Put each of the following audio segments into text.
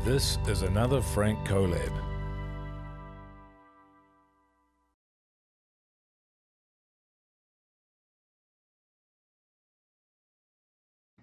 This is another Frank Collab.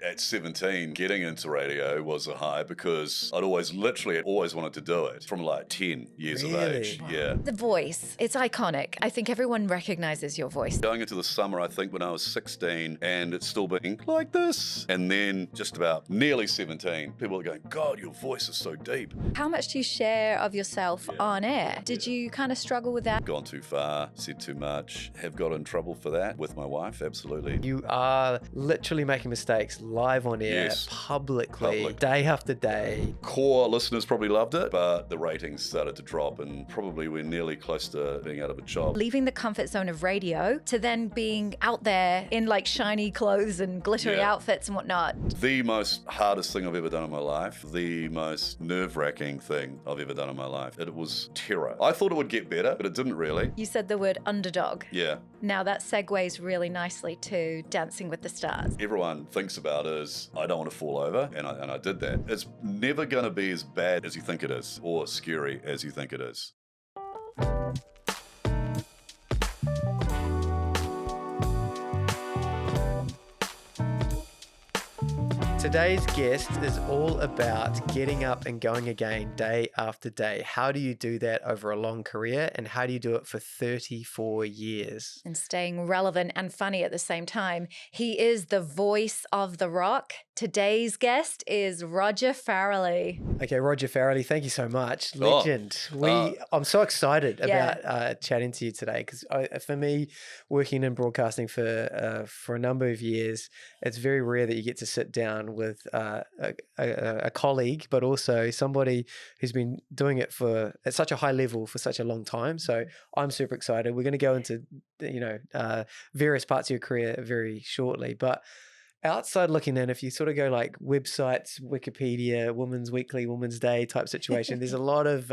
At 17, getting into radio was a high because I'd always wanted to do it from like 10 years of age. Wow. Yeah. The voice, it's iconic. I think everyone recognizes your voice. Going into the summer, I think when I was 16, and it's still being like this. And then just about nearly 17, people are going, God, your voice is so deep. How much do you share of yourself on air? Did you kind of struggle with that? Gone too far, said too much, have got in trouble for that with my wife, absolutely. You are literally making mistakes live on air, Yes. publicly, day after day. Core listeners probably loved it, but the ratings started to drop and probably we're nearly close to being out of a job. Leaving the comfort zone of radio to then being out there in like shiny clothes and glittery outfits and whatnot. The most hardest thing I've ever done in my life, the most nerve-wracking thing I've ever done in my life. It was terror. I thought it would get better, but it didn't really. You said the word underdog. Yeah. Now that segues really nicely to Dancing with the Stars. Everyone thinks about is, I don't want to fall over, and I did that. It's never going to be as bad as you think it is, or scary as you think it is. Today's guest is all about getting up and going again day after day. How do you do that over a long career, and how do you do it for 34 years? And staying relevant and funny at the same time. He is the voice of the rock. Today's guest is Roger Farrelly. Okay, Roger Farrelly, thank you so much. Legend. I'm so excited about chatting to you today because for me, working in broadcasting for a number of years, it's very rare that you get to sit down with a colleague, but also somebody who's been doing it at such a high level for such a long time. So I'm super excited. We're going to go into various parts of your career very shortly, but outside looking in, if you sort of go like websites, Wikipedia, Women's Weekly, Women's Day type situation, there's a lot of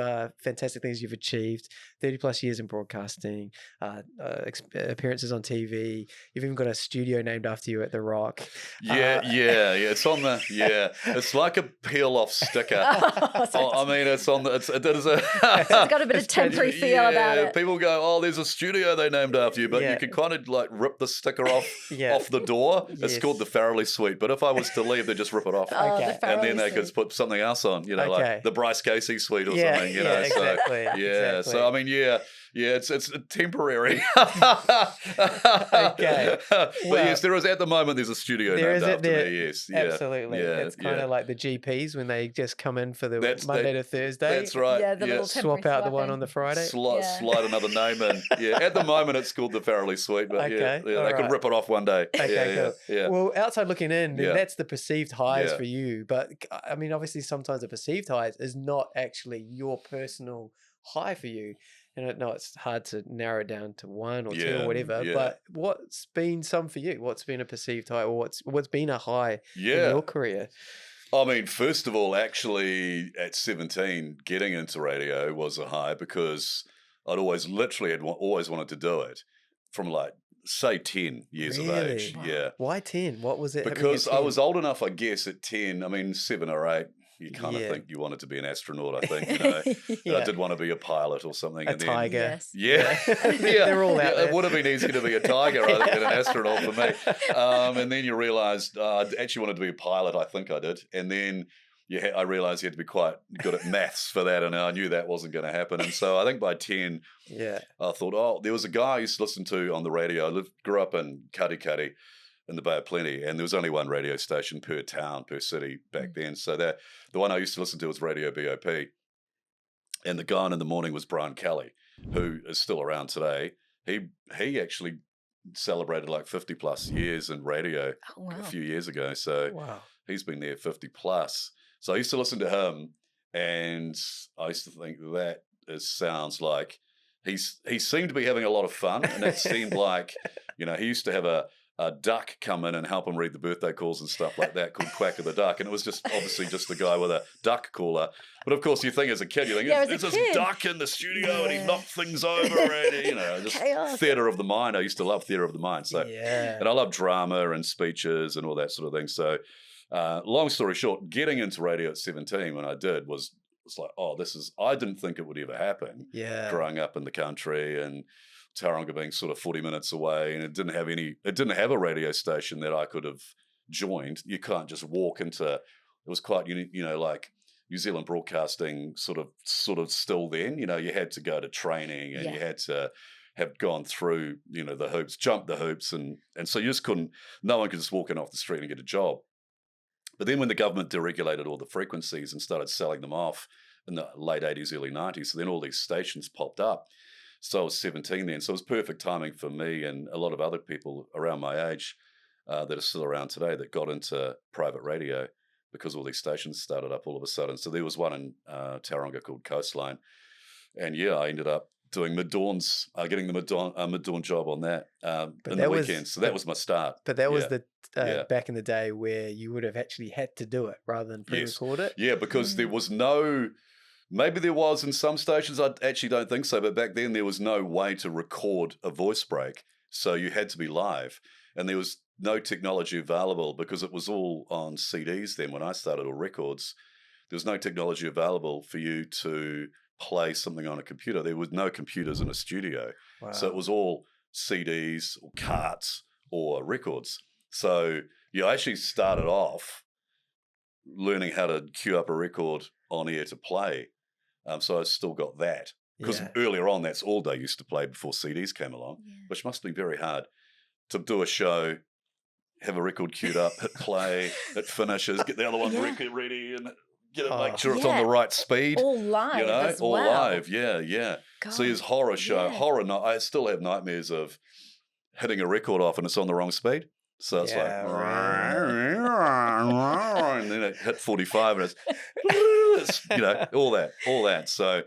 fantastic things you've achieved. 30 plus years in broadcasting, appearances on TV. You've even got a studio named after you at The Rock. Yeah. It's on the It's like a peel off sticker. I mean, it's on the. It's got a bit of temporary feel about it. People go, oh, there's a studio they named after you, but you can kind of like rip the sticker off the door. It's called the Farrelly Suite, but if I was to leave, they'd just rip it off. Okay. And then they could put something else on, like the Bryce Casey Suite or something, Exactly. Exactly. So I mean, it's temporary. Okay. But yes, there is at the moment. There's a studio named after me. Yes, absolutely. It's kind of like the GPs when they just come in for the Monday to Thursday. That's right. Yeah, the little swap out the one on the Friday. Slide another name in. Yeah, at the moment it's called the Farrelly Suite, but they could rip it off one day. Okay, cool. Yeah. Well, outside looking in, that's the perceived highs for you. But I mean, obviously, sometimes the perceived highs is not actually your personal high for you. And I know it's hard to narrow it down to one or two or whatever. Yeah. But what's been some for you? What's been a perceived high, or what's been a high in your career? I mean, first of all, actually, at 17, getting into radio was a high because I'd always wanted to do it from like, say 10 years of age. Wow. Yeah. Why 10? What was it? Because I was old enough, I guess, at 10. I mean, 7 or 8. You kind of think you wanted to be an astronaut, I think. I did want to be a pilot or something. Tiger. Yeah. They're all out there. It would have been easier to be a tiger rather than an astronaut for me. And then you realised I actually wanted to be a pilot, I think I did. And then I realised you had to be quite good at maths for that, and I knew that wasn't going to happen. And so I think by 10, I thought, there was a guy I used to listen to on the radio. I grew up in Katikati in the Bay of Plenty, and there was only one radio station per town, per city back then. So the one I used to listen to was Radio BOP. And the guy in the morning was Brian Kelly, who is still around today. He actually celebrated like 50 plus years in radio a few years ago. So he's been there 50 plus. So I used to listen to him, and I used to think that sounds like he seemed to be having a lot of fun, and it seemed like, he used to have a duck come in and help him read the birthday calls and stuff like that called Quack of the Duck. And it was just obviously just a guy with a duck caller. But of course you think as a kid, there's this duck in the studio and he knocked things over and, just theatre of the mind. I used to love theatre of the mind. So, and I love drama and speeches and all that sort of thing. So Long story short, getting into radio at 17 when I did was like, I didn't think it would ever happen. Yeah. Growing up in the country and Tauranga being sort of 40 minutes away, and it didn't have a radio station that I could have joined. You can't just walk into, it was quite unique, like New Zealand broadcasting sort of still then, you had to go to training and you had to have gone through, the hoops, jump the hoops. And so you just no one could just walk in off the street and get a job. But then when the government deregulated all the frequencies and started selling them off in the late 80s, early 90s, so then all these stations popped up. So I was 17 then. So it was perfect timing for me and a lot of other people around my age that are still around today that got into private radio because all these stations started up all of a sudden. So there was one in Tauranga called Coastline. And I ended up doing mid-dawns, getting the mid-dawn job on that in the weekends. So that was my start. But that was the back in the day where you would have actually had to do it rather than pre-record it. Yeah, because there was no... Maybe there was in some stations, I actually don't think so, but back then there was no way to record a voice break. So you had to be live. And there was no technology available because it was all on CDs then when I started, or records. There was no technology available for you to play something on a computer. There was no computers in a studio. Wow. So it was all CDs or carts or records. So I actually started off learning how to queue up a record on air to play. So I still got that. Because earlier on, that's all they used to play before CDs came along, which must have been very hard to do a show, have a record queued up, hit play, it finishes, get the other one ready and get it, make sure it's on the right speed. All live as all well. live, yeah. God, So his horror show, I still have nightmares of hitting a record off and it's on the wrong speed. So it's and then it hit 45 and it's all that. So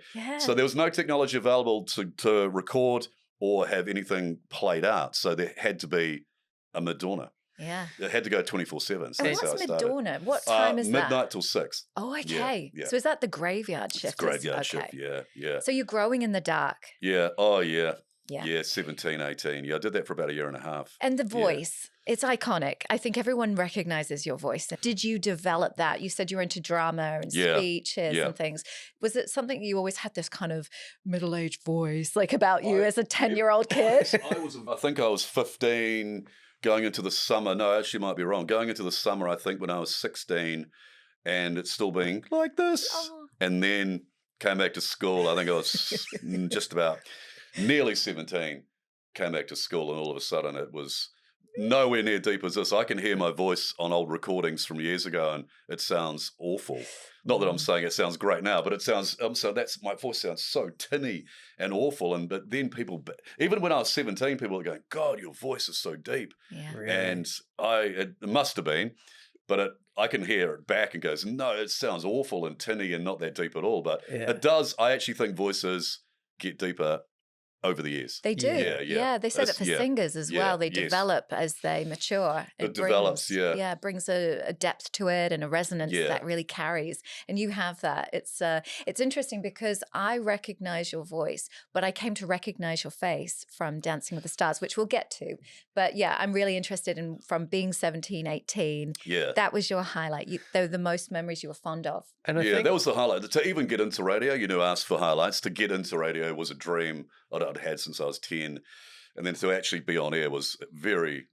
there was no technology available to record or have anything played out. So there had to be a Madonna. Yeah. It had to go 24/7. So and what's Madonna? What time is that? Midnight till 6. Oh, okay. Yeah. So is that the graveyard shift? It's graveyard shift, yeah. So you're growing in the dark. Yeah, oh yeah. Yeah. Yeah, 17, 18. Yeah, I did that for about a year and a half. And the voice, it's iconic. I think everyone recognizes your voice. Did you develop that? You said you were into drama and speeches and things. Was it something you always had this kind of middle-aged voice like about you as a 10-year-old kid? I think I was 15 going into the summer. No, I actually might be wrong. Going into the summer, I think when I was 16 and it's still being like this. Oh. And then came back to school. I think I was just about... nearly 17, came back to school and all of a sudden it was nowhere near deep as this. I can hear my voice on old recordings from years ago and it sounds awful. Not that I'm saying it sounds great now, but it sounds, my voice sounds so tinny and awful. But then people, even when I was 17, people were going, God, your voice is so deep. Yeah. Really? And it must have been, but I can hear it back and goes, no, it sounds awful and tinny and not that deep at all. But it does, I actually think voices get deeper over the years. They do. Yeah. They said it for singers as well. They develop as they mature. It develops, it brings a depth to it and a resonance that really carries. And you have that. It's interesting because I recognize your voice, but I came to recognize your face from Dancing with the Stars, which we'll get to. But I'm really interested in from being 17, 18. Yeah. That was your highlight. They were the most memories you were fond of. And I think that was the highlight. To even get into radio, ask for highlights. To get into radio was a dream I'd had since I was 10. And then to actually be on air was very,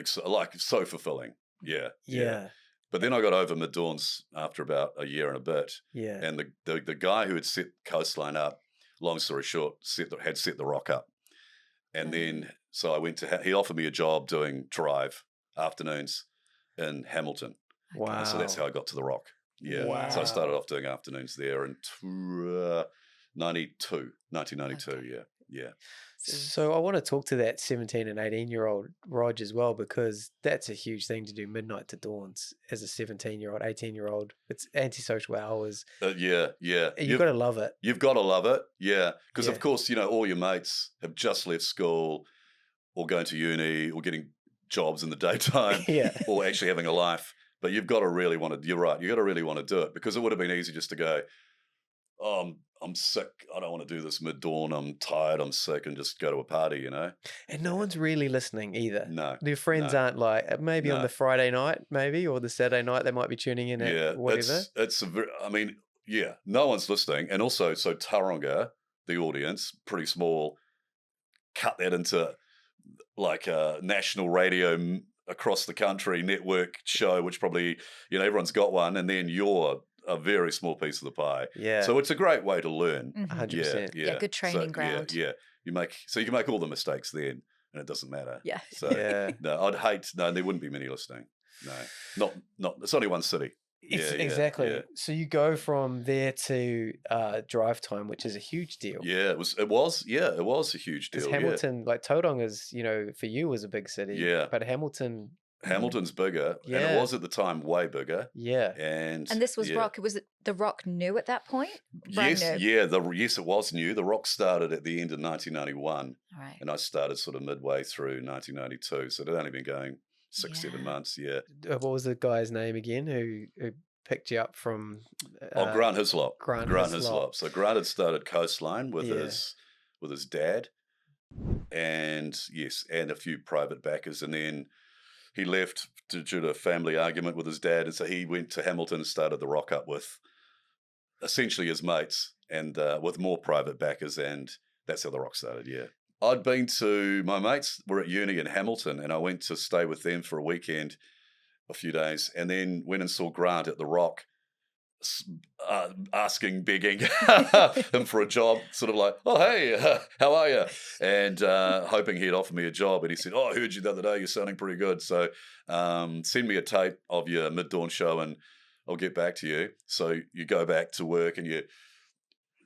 so fulfilling. Yeah. But then I got over mid-dawns after about a year and a bit. Yeah. And the guy who had set Coastline up, long story short, had set the Rock up. And then, so I went he offered me a job doing drive afternoons in Hamilton. Wow. And so that's how I got to the Rock. Yeah. Wow. So I started off doing afternoons there in 1992. Okay. Yeah. So I want to talk to that 17 and 18-year-old Rog as well, because that's a huge thing to do midnight to dawns as a 17-year-old, 18-year-old. It's antisocial hours. Yeah. You've got to love it. You've got to love it. Yeah. Because of course, all your mates have just left school or going to uni or getting jobs in the daytime or actually having a life. But you've got to really want to, you're right, you've got to really want to do it, because it would have been easy just to go, I'm sick. I don't want to do this mid-dawn. I'm tired. I'm sick, and just go to a party, And no one's really listening either. No. Your friends aren't like, maybe on the Friday night, maybe, or the Saturday night, they might be tuning in at whatever. No one's listening. And also, so Tauranga, the audience, pretty small, cut that into like a national radio across the country network show, which probably, everyone's got one, and then you're a very small piece of the pie. Yeah. So it's a great way to learn. 100%. Yeah, good training ground. Yeah. You can make all the mistakes then, and it doesn't matter. Yeah. So there wouldn't be many listening. No, not. It's only one city. Exactly. Yeah. So you go from there to drive time, which is a huge deal. Yeah, it was a huge deal. Because Hamilton, like Tauranga's, for you was a big city. Yeah. But Hamilton's bigger, and it was at the time way bigger. Yeah. And this was rock. Was it the rock new at that point? Yes, it was new. The rock started at the end of 1991. Right. And I started sort of midway through 1992. So it had only been going 6-7 months. Yeah. What was the guy's name again who picked you up from? Grant Hislop. Grant Hislop. So Grant had started Coastline with his dad, and a few private backers, and then he left due to a family argument with his dad, and so he went to Hamilton and started the rock up with essentially his mates and with more private backers, and that's how the rock started. Yeah, my mates were at uni in Hamilton, and I went to stay with them for a weekend, a few days, and then went and saw Grant at the rock, begging him for a job, sort of like, oh, hey, how are you? And hoping he'd offer me a job. And he said, I heard you the other day. You're sounding pretty good. So send me a tape of your mid-dawn show and I'll get back to you. So you go back to work and you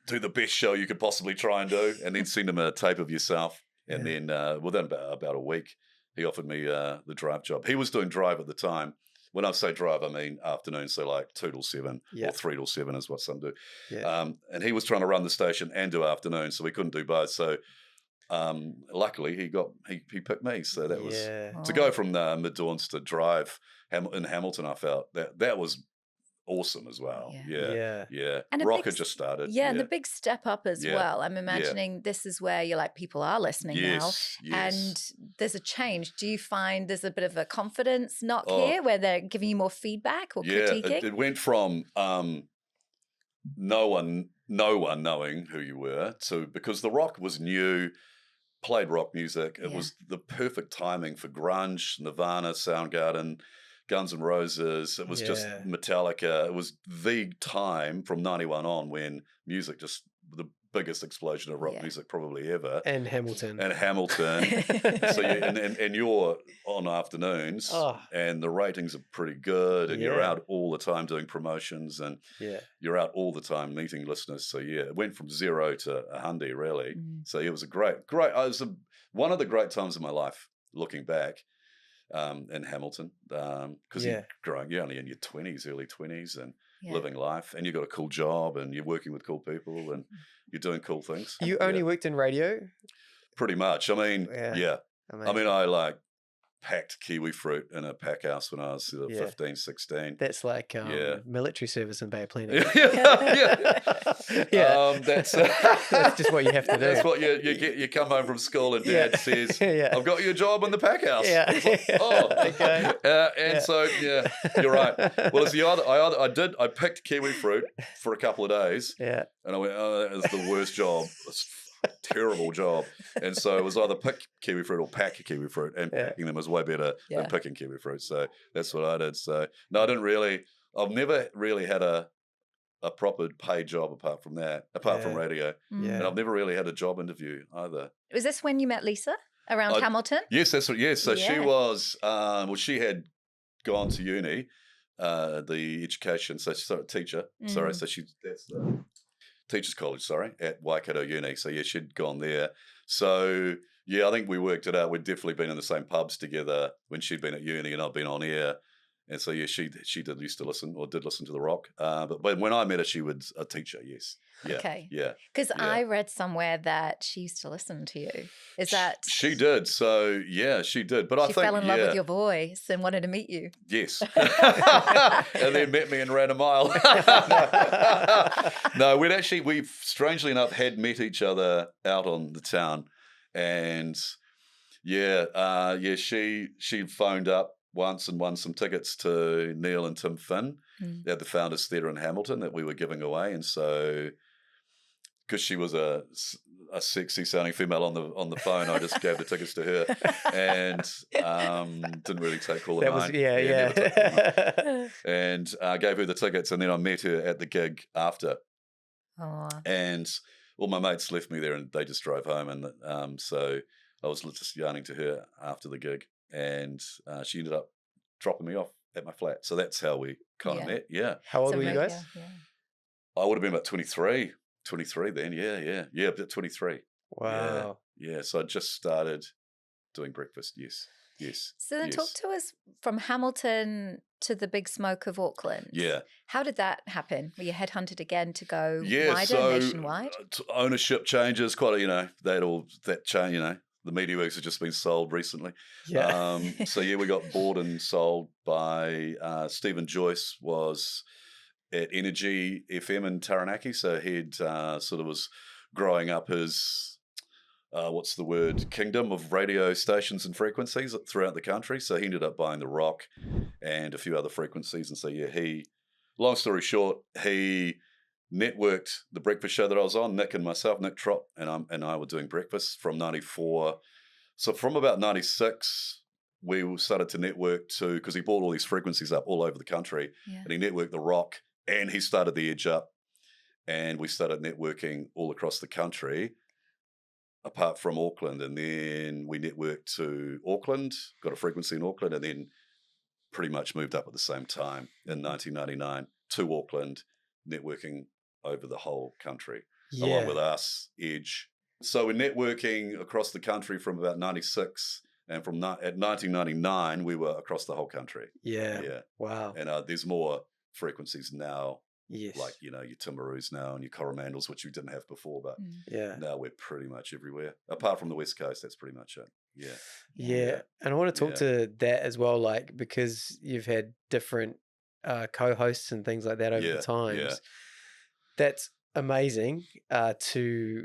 do the best show you could possibly try and do, and then send him a tape of yourself. And then within about a week, he offered me the drive job. He was doing drive at the time. When I say drive, I mean afternoon, so like 2 till 7 or 3 till 7 is what some do. Yeah. And he was trying to run the station and do afternoon, so we couldn't do both. So luckily he picked me. So that was to go from the mid-dawns to drive in Hamilton. I felt that was awesome as well. Yeah. And rock had just started. Yeah, and the big step up as well. I'm imagining this is where you're like, people are listening now. And there's a change. Do you find there's a bit of a confidence knock here where they're giving you more feedback or critiquing? It went from no one knowing who you were to, because the rock was new, played rock music. It was the perfect timing for grunge, Nirvana, Soundgarden, Guns N' Roses. It was just Metallica. It was the time from 91 on when music just the biggest explosion of rock music probably ever. And Hamilton. So and you're on afternoons and the ratings are pretty good and you're out all the time doing promotions and you're out all the time meeting listeners. So it went from 0 to 100 really. So it was a great. It was one of the great times of my life looking back. In Hamilton, because you're only in your 20s, early 20s, and living life, and you've got a cool job, and you're working with cool people, and you're doing cool things. You only worked in radio? Pretty much. I mean, I mean, I packed kiwi fruit in a pack house when I was 15, 16. That's like military service in Bay of Plenty. That's just what you have to do. That's what you get. You come home from school and Dad says, "I've got you a job in the pack house." So you're right. Well, it's I picked kiwi fruit for a couple of days. And I went, "Oh, that is the worst job. It's terrible job." And so it was either pick kiwi fruit or pack kiwi fruit, and packing them was way better than picking kiwi fruit. So that's what I did. So no, I've never really had a proper paid job apart from radio. And I've never really had a job interview either. Was this when you met Lisa around Hamilton? Yes, that's what. Yes, so she was. She had gone to uni, the education. So she's a teacher. Sorry, so that's the Teachers College, at Waikato Uni. So she'd gone there. So I think we worked it out. We'd definitely been in the same pubs together when she'd been at uni and I'd been on air. And so, yeah, she did used to listen or did listen to the rock. But when I met her, she was a teacher, yes. Yeah, Okay. yeah. Because yeah. I read somewhere that she used to listen to you. Is that... She did. So, yeah, she did. But I think... She fell in love with your voice and wanted to meet you. Yes. And then met me and ran a mile. No, we've strangely enough had met each other out on the town. And she phoned up once and won some tickets to Neil and Tim Finn at the Founders Theatre in Hamilton that we were giving away. And so, because she was a sexy sounding female on the phone, I just gave the tickets to her and didn't really take all of mine. And gave her the tickets, and then I met her at the gig after. Oh. And all my mates left me there and they just drove home. And so I was just yarning to her after the gig, and she ended up dropping me off at my flat. So that's how we kind of met. Yeah. How old were you guys? Yeah. I would have been about 23 then. Yeah, about 23. Wow. Yeah. So I just started doing breakfast. Yes. So then talk to us from Hamilton to the big smoke of Auckland. Yeah. How did that happen? Were you headhunted again to go wider, so nationwide? Ownership changes quite, that change, the Media Works has just been sold recently. Yeah. So we got bought and sold by Stephen Joyce was at Energy FM in Taranaki. So he'd sort of was growing up his kingdom of radio stations and frequencies throughout the country. So he ended up buying the Rock and a few other frequencies. And so, long story short, he networked the breakfast show that I was on, Nick and myself, Nick Trott, and I were doing breakfast from 94. So from about 96, we started to network because he bought all these frequencies up all over the country, and he networked the Rock, and he started the Edge Up, and we started networking all across the country, apart from Auckland. And then we networked to Auckland, got a frequency in Auckland, and then pretty much moved up at the same time in 1999 to Auckland, networking over the whole country, along with us, Edge. So we're networking across the country from about 96, and at 1999, we were across the whole country. Yeah. Wow. And there's more frequencies now. Yes. Like, your Timaroos now and your Coromandels, which we didn't have before, but now we're pretty much everywhere. Apart from the West Coast, that's pretty much it. Yeah. And I want to talk to that as well, like, because you've had different co-hosts and things like that over the times. Yeah. That's amazing to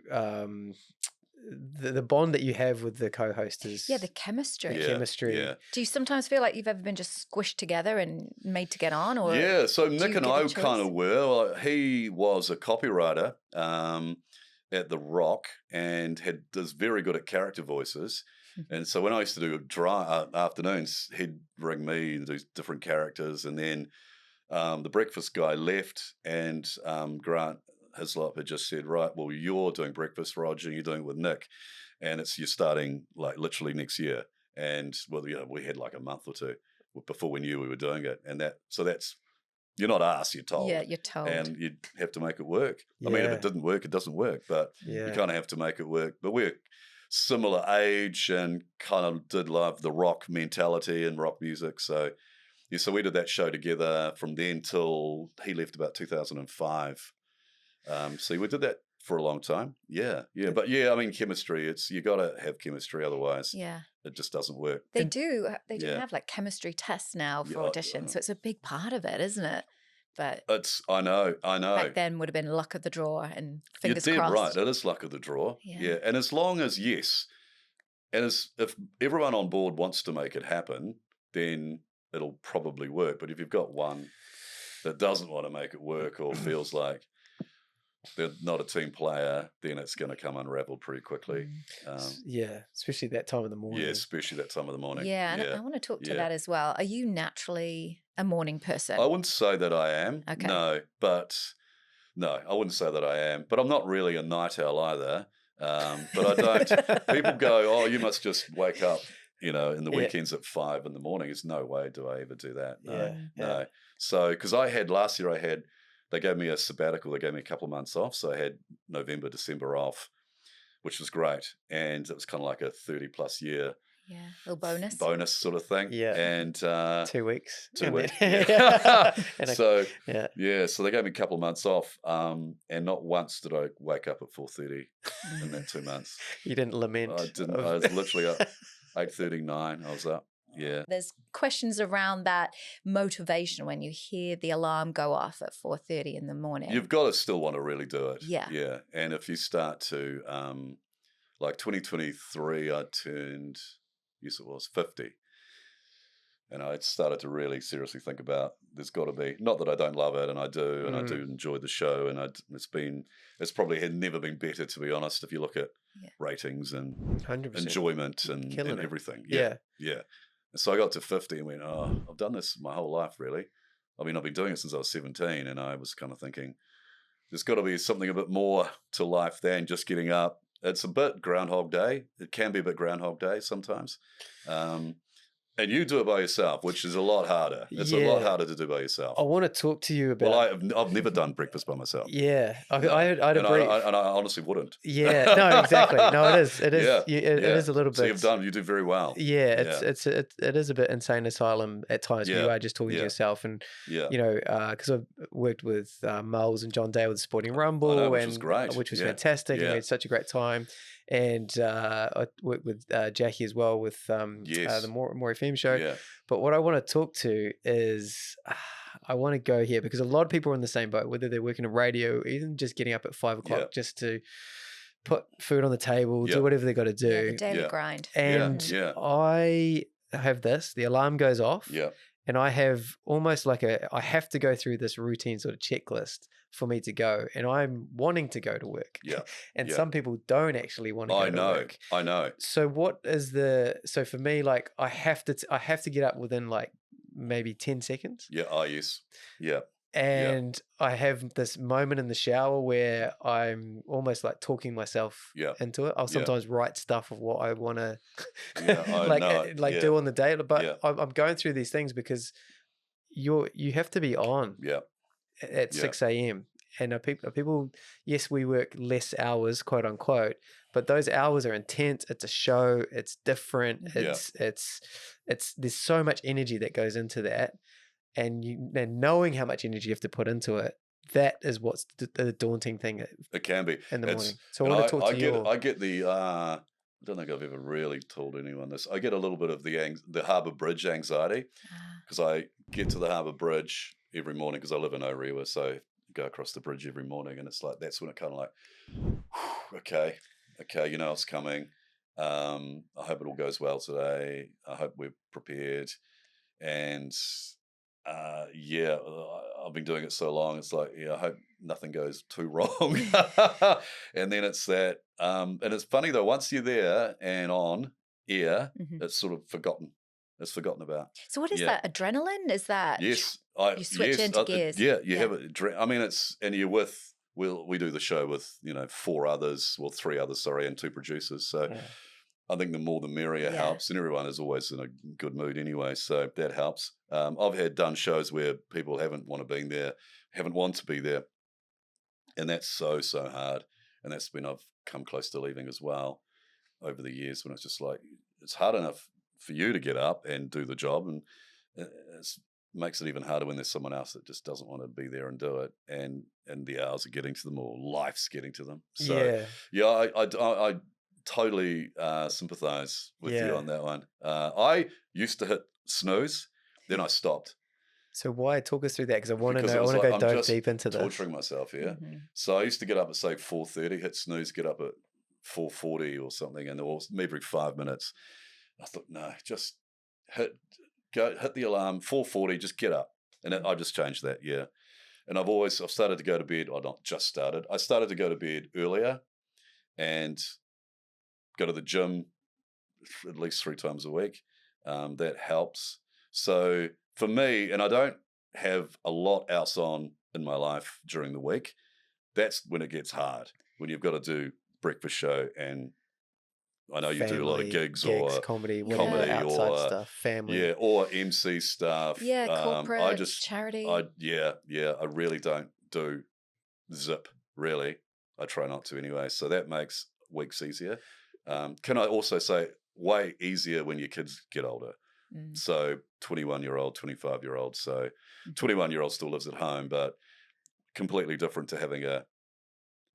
the bond that you have with the co-host is... Yeah, the chemistry. Yeah. Do you sometimes feel like you've ever been just squished together and made to get on? Or yeah, so Nick and I kind of were. He was a copywriter at The Rock and was very good at character voices. And so when I used to do afternoons, he'd ring me and do different characters. And then the breakfast guy left, and Grant Hislop had just said, right, well, you're doing breakfast, Roger, and you're doing it with Nick, and you're starting like literally next year. And we had like a month or two before we knew we were doing it. And that's you're not asked, you're told. Yeah, you're told. And you'd have to make it work. I mean, if it didn't work, it doesn't work, but you kind of have to make it work. But we're similar age and kind of did love the rock mentality and rock music. So so we did that show together from then till he left about 2005. So we did that for a long time. Yeah. But I mean, chemistry, you got to have chemistry. Otherwise, it just doesn't work. They do have like chemistry tests now for auditions. So it's a big part of it, isn't it? But I know. Back then would have been luck of the draw and fingers crossed. You're right. It is luck of the draw. Yeah. And as long as, if everyone on board wants to make it happen, then it'll probably work. But if you've got one that doesn't want to make it work or feels like they're not a team player, then it's going to come unraveled pretty quickly. Especially that time of the morning. Yeah, especially that time of the morning. Yeah, and I want to talk to that as well. Are you naturally a morning person? I wouldn't say that I am. Okay. No, I wouldn't say that I am. But I'm not really a night owl either. But I don't. People go, oh, you must just wake up, in the weekends at 5 a.m. There's no way do I ever do that. No. So, because last year they gave me a sabbatical. They gave me a couple of months off. So I had November, December off, which was great. And it was kind of like a 30-plus year Yeah, a little bonus sort of thing. Yeah. And 2 weeks. 2 weeks. Yeah. So so they gave me a couple of months off, and not once did I wake up at 4:30 in that 2 months. You didn't lament. I didn't. I was literally up 8:39. I was up. Yeah. There's questions around that motivation when you hear the alarm go off at 4:30 in the morning. You've got to still want to really do it. Yeah. Yeah. And if you start to, like 2023, I turned, yes, it was 50. And I started to really seriously think about, there's got to be, not that I don't love it, and I do, and I do enjoy the show, and it's probably had never been better, to be honest, if you look at ratings and 100%. enjoyment and everything. Yeah. And so I got to 50 and went, I've done this my whole life, really. I mean, I've been doing it since I was 17, and I was kind of thinking, there's got to be something a bit more to life than just getting up. It's a bit Groundhog Day. It can be a bit Groundhog Day sometimes. And you do it by yourself, which is a lot harder. It's a lot harder to do by yourself. I want to talk to you about... Well, I've never done breakfast by myself. Yeah. I had a brief... brief... And I honestly wouldn't. Yeah. No, exactly. No, it is. It is. It is a little bit... So you do very well. Yeah. It is a bit insane asylum at times where you are just talking to yourself. And, you know, because I've worked with Moles and John Day with the Sporting Rumble. Which was great. Which was fantastic. And we had such a great time. And I worked with Jackie as well with the More FM show. Yeah. But what I want to talk to is I want to go here because a lot of people are in the same boat, whether they're working in radio, even just getting up at 5 o'clock just to put food on the table, do whatever they got to do. The daily grind. And I have this, the alarm goes off. Yeah. And I have almost like I have to go through this routine sort of checklist for me to go. And I'm wanting to go to work. Yeah. And some people don't actually want to go to work. I know. So so for me, like I have to get up within like maybe 10 seconds. Yeah. Oh, yes. Yeah. And I have this moment in the shower where I'm almost like talking myself into it. I'll sometimes write stuff of what I want to do on the day. But I'm going through these things because you have to be on at 6 a.m. And people, yes, we work less hours, quote unquote, but those hours are intense. It's a show. It's different. It's there's so much energy that goes into that. And knowing how much energy you have to put into it, that is what's the daunting thing. It can be in the morning. So I want to talk to you. I get the. I don't think I've ever really told anyone this. I get a little bit of the Harbour Bridge anxiety because I get to the Harbour Bridge every morning because I live in Orewa, so I go across the bridge every morning, and it's like that's when it kind of like, okay, you know it's coming. I hope it all goes well today. I hope we're prepared, and. I've been doing it so long. It's like, I hope nothing goes too wrong. And then it's that, and it's funny though, once you're there and on air, it's sort of forgotten. It's forgotten about. So what is that? Adrenaline? Is that? Yes. You switch into gears. You have it. I mean, and you're with, we do the show with, 3 others, and 2 producers. So I think the more the merrier helps, and everyone is always in a good mood anyway, so that helps. I've done shows where people haven't want to be there, and that's so hard. And that's when I've come close to leaving as well over the years, when it's just like it's hard enough for you to get up and do the job, and it makes it even harder when there's someone else that just doesn't want to be there and do it, and the hours are getting to them, or life's getting to them. So I totally sympathize with you on that one. I used to hit snooze, then I stopped. So why? Talk us through that, because I want to know. I want to go deep into this. Torturing myself, So I used to get up at say 4:30, hit snooze, get up at 4:40 or something, and every 5 minutes. I thought, no, just hit the alarm 4:40, just get up, and I just changed that. And I've started to go to bed. Or not just started. I started to go to bed earlier, and go to the gym at least 3 times a week. That helps. So for me, and I don't have a lot else on in my life during the week, that's when it gets hard, when you've got to do breakfast show, and I know you do a lot of gigs or comedy outside or stuff, family. Or MC stuff. Corporate, charity. I really don't do zip, really. I try not to anyway. So that makes weeks easier. Can I also say way easier when your kids get older. So 21-year-old, 25-year-old. So 21-year-old still lives at home, but completely different to having a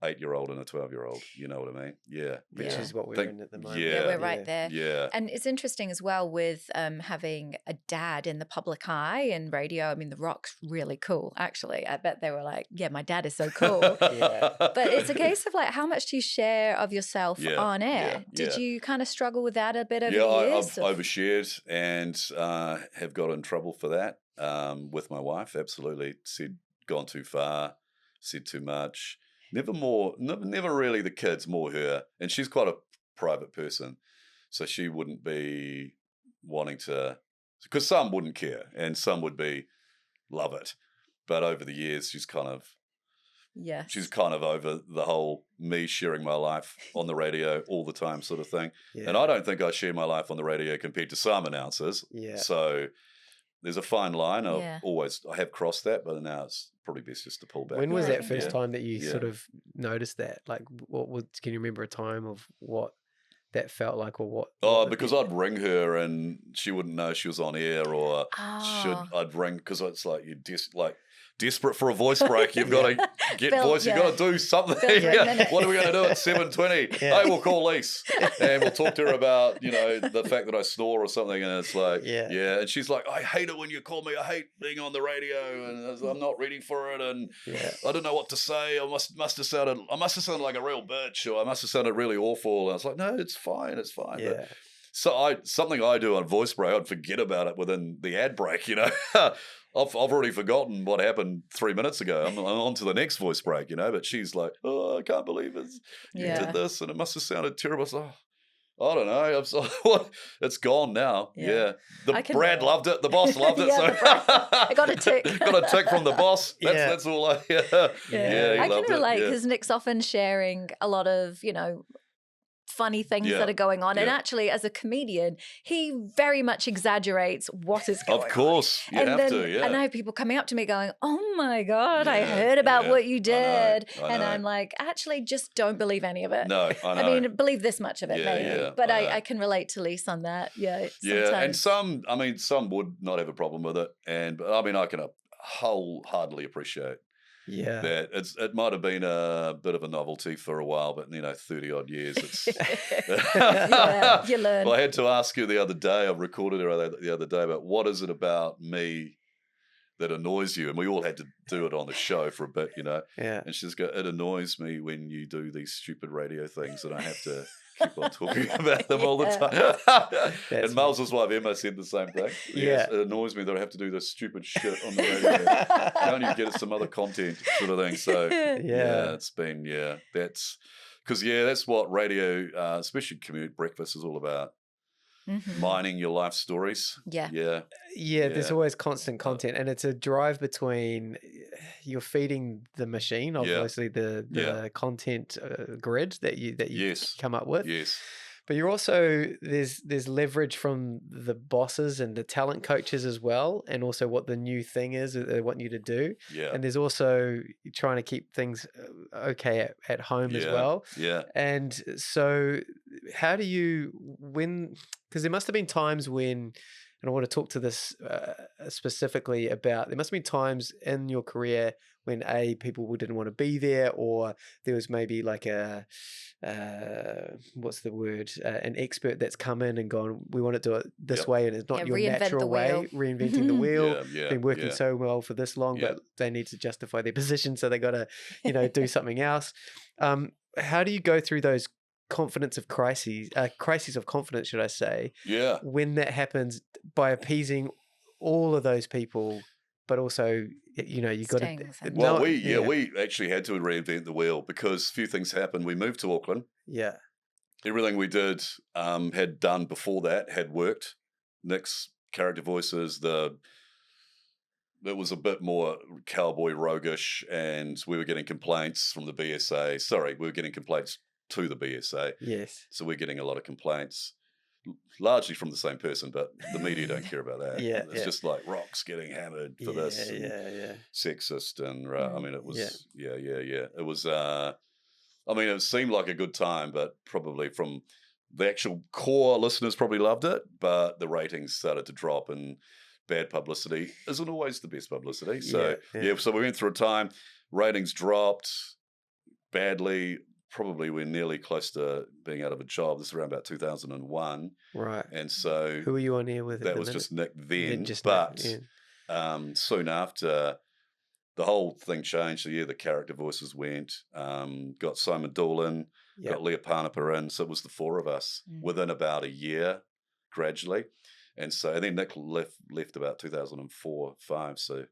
8-year-old and a 12-year-old. You know what I mean? Yeah. Which is what we're in at the moment. Yeah, we're right there. Yeah. And it's interesting as well with having a dad in the public eye and radio. I mean, The Rock's really cool, actually. I bet they were like, yeah, my dad is so cool. But it's a case of like, how much do you share of yourself on air? Did you kind of struggle with that a bit over the years? I've overshared and have got in trouble for that with my wife. Absolutely. Said, gone too far, said too much. Never really the kids, more her. And she's quite a private person. So she wouldn't be wanting to, because some wouldn't care and some would love it. But over the years, she's kind of over the whole me sharing my life on the radio all the time sort of thing. Yeah. And I don't think I share my life on the radio compared to some announcers. Yeah. So there's a fine line. I have crossed that, but now it's probably best just to pull back. When was that first time that you sort of noticed that? Like, can you remember a time of what that felt like, or what? Because I'd ring her and she wouldn't know she was on air, or I'd ring because it's like you're desperate for a voice break. You've got to get voice. You've got to do something. What are we going to do at 7:20? Hey, we'll call Lise and we'll talk to her about the fact that I snore or something. And it's like, and she's like, I hate it when you call me. I hate being on the radio, and I'm not ready for it, and I don't know what to say. I must have sounded like a real bitch, or I must have sounded really awful. And I was like, no, it's fine. Yeah. But, so something I do on voice break, I'd forget about it within the ad break. I've already forgotten what happened 3 minutes ago. I'm on to the next voice break, But she's like, I can't believe you did this, and it must have sounded terrible. I was like, I don't know. It's gone now. Yeah. Brad loved it. The boss loved it. So I got a tick. Got a tick from the boss. That's all. I can relate because Nick's often sharing a lot of, funny things that are going on. And actually, as a comedian, he very much exaggerates what is going on. Of course. You have to, I know people coming up to me going, oh my God, I heard about what you did. I know. And I'm like, actually, just don't believe any of it. No, I know. I mean, believe this much of it, maybe. Yeah, but I can relate to Lise on that. Yeah. And some would not have a problem with it. And I can wholeheartedly appreciate that it might have been a bit of a novelty for a while, but 30 odd years, it's you learn. Well, I had to ask you the other day. I recorded her the other day about what is it about me that annoys you, and we all had to do it on the show for a bit, And she's go, it annoys me when you do these stupid radio things, and I have to keep on talking about them all the time. And Miles' wife Emma said the same thing. Yes, it annoys me that I have to do this stupid shit on the radio. Can't you get us some other content sort of thing? So it's been that's because that's what radio, especially commute breakfast, is all about. Mm-hmm. Mining your life stories. There's always constant content, and it's a drive between you're feeding the machine, obviously the content grid that you come up with. Yes. But you're also there's leverage from the bosses and the talent coaches as well, and also what the new thing is that they want you to do. Yeah. And there's also trying to keep things okay at home as well. Yeah. And so how do you because there must have been times when, and I want to talk to this specifically about, there must have been times in your career when people didn't want to be there, or there was maybe like an expert that's come in and gone, we want to do it this way, and it's not your natural way. Reinventing the wheel. Been working so well for this long, but they need to justify their position, so they got to do something else. How do you go through those crises of confidence, should I say? Yeah. When that happens, by appeasing all of those people, but also, you got to. Well, we actually had to reinvent the wheel because a few things happened. We moved to Auckland. Yeah. Everything we did had done before that had worked. Nick's character voices, it was a bit more cowboy roguish, and we were getting complaints from the BSA. Sorry, we were getting complaints to the BSA. Yes. So we're getting a lot of complaints, largely from the same person, but the media don't care about that. It's just like Rock's getting hammered for this. Sexist. And it was, it was, it seemed like a good time, but probably from the actual core listeners probably loved it, but the ratings started to drop, and bad publicity isn't always the best publicity. So so we went through a time, ratings dropped badly. Probably we're nearly close to being out of a job. This is around about 2001. Right. And so who were you on air with? That was just Nick then. Nick, soon after, the whole thing changed. The character voices went. Got Simon Doolin, got Leah Parnapa in. So it was the four of us within about a year, gradually. And then Nick left about 2004, 5. So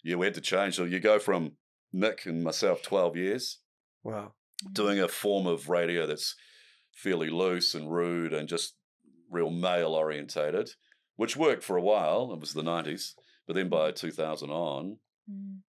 we had to change. So you go from Nick and myself 12 years. Wow. Doing a form of radio that's fairly loose and rude and just real male orientated, which worked for a while. It was the 90s. But then by 2000 on,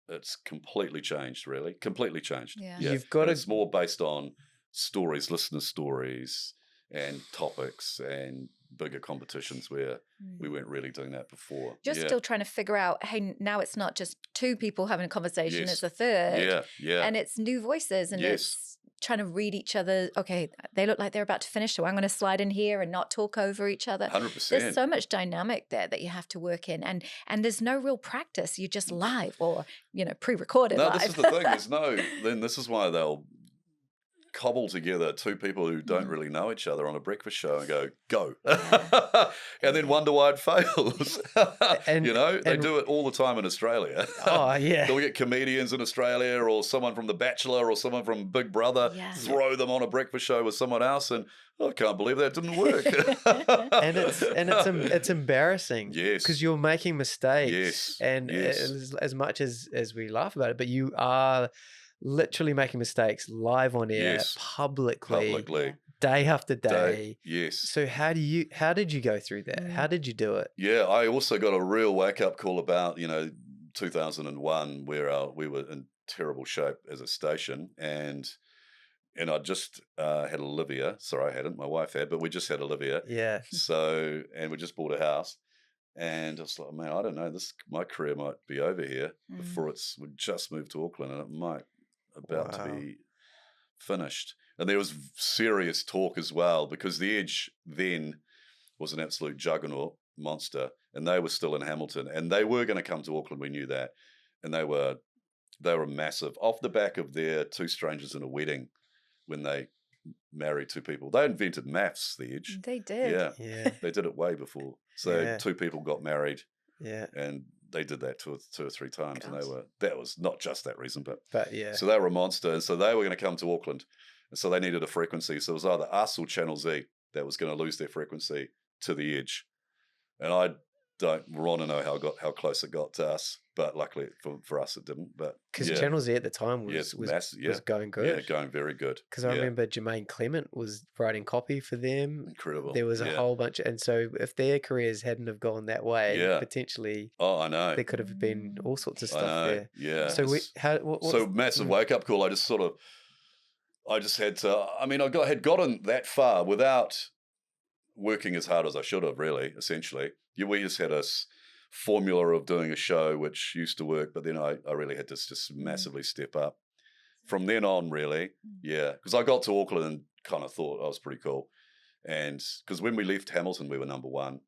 it's completely changed, really. Completely changed. Yeah. You've got It's more based on stories, listener stories and topics and bigger competitions where we weren't really doing that before. You're still trying to figure out, hey, now it's not just two people having a conversation, it's a third. Yeah. And it's new voices and it's trying to read each other. Okay, they look like they're about to finish, so I'm going to slide in here and not talk over each other. 100%. There's so much dynamic there that you have to work in, and there's no real practice. You're just live or pre-recorded. No, live. this is the thing. Then this is why they'll cobble together two people who don't really know each other on a breakfast show and go, and then wonder why it fails. They do it all the time in Australia. Oh, yeah. They'll get comedians in Australia or someone from The Bachelor or someone from Big Brother, throw them on a breakfast show with someone else, and I can't believe that didn't work. and it's embarrassing. Yes. Because you're making mistakes. Yes. And as much as we laugh about it, but you are literally making mistakes live on air, publicly, day after day. Yes. So how did you go through that? How did you do it? Yeah, I also got a real wake-up call about 2001 where we were in terrible shape as a station, and I just had Olivia. Sorry, I hadn't. My wife had, but we just had Olivia. Yeah. So, and we just bought a house. And I was like, man, I don't know. My career might be over here before we just moved to Auckland, and it might about to be finished. And there was serious talk as well, because the Edge then was an absolute juggernaut monster, and they were still in Hamilton, and they were going to come to Auckland. We knew that, and they were massive off the back of their Two Strangers in a Wedding, when they married two people. They invented maths, the Edge. They did. Yeah. They did it way before. So two people got married. Yeah. And they did that two or three times. Gosh. And that was not just that reason, but yeah. So they were a monster. And so they were going to come to Auckland. And so they needed a frequency. So it was either us or Channel Z that was going to lose their frequency to the Edge. And I don't want to know how close it got to us, but luckily for us it didn't. But because Channel Z at the time was going good. Yeah, going very good. Because I remember Jermaine Clement was writing copy for them. Incredible. There was a whole bunch, and so if their careers hadn't have gone that way, potentially, I know, there could have been all sorts of stuff there. Yeah. So massive wake up call. I just had to. I mean, had gotten that far without working as hard as I should have. Really, essentially. We just had a formula of doing a show which used to work, but then I really had to just massively step up. From then on, really, because I got to Auckland and kind of thought I was pretty cool. And because when we left Hamilton, we were number one.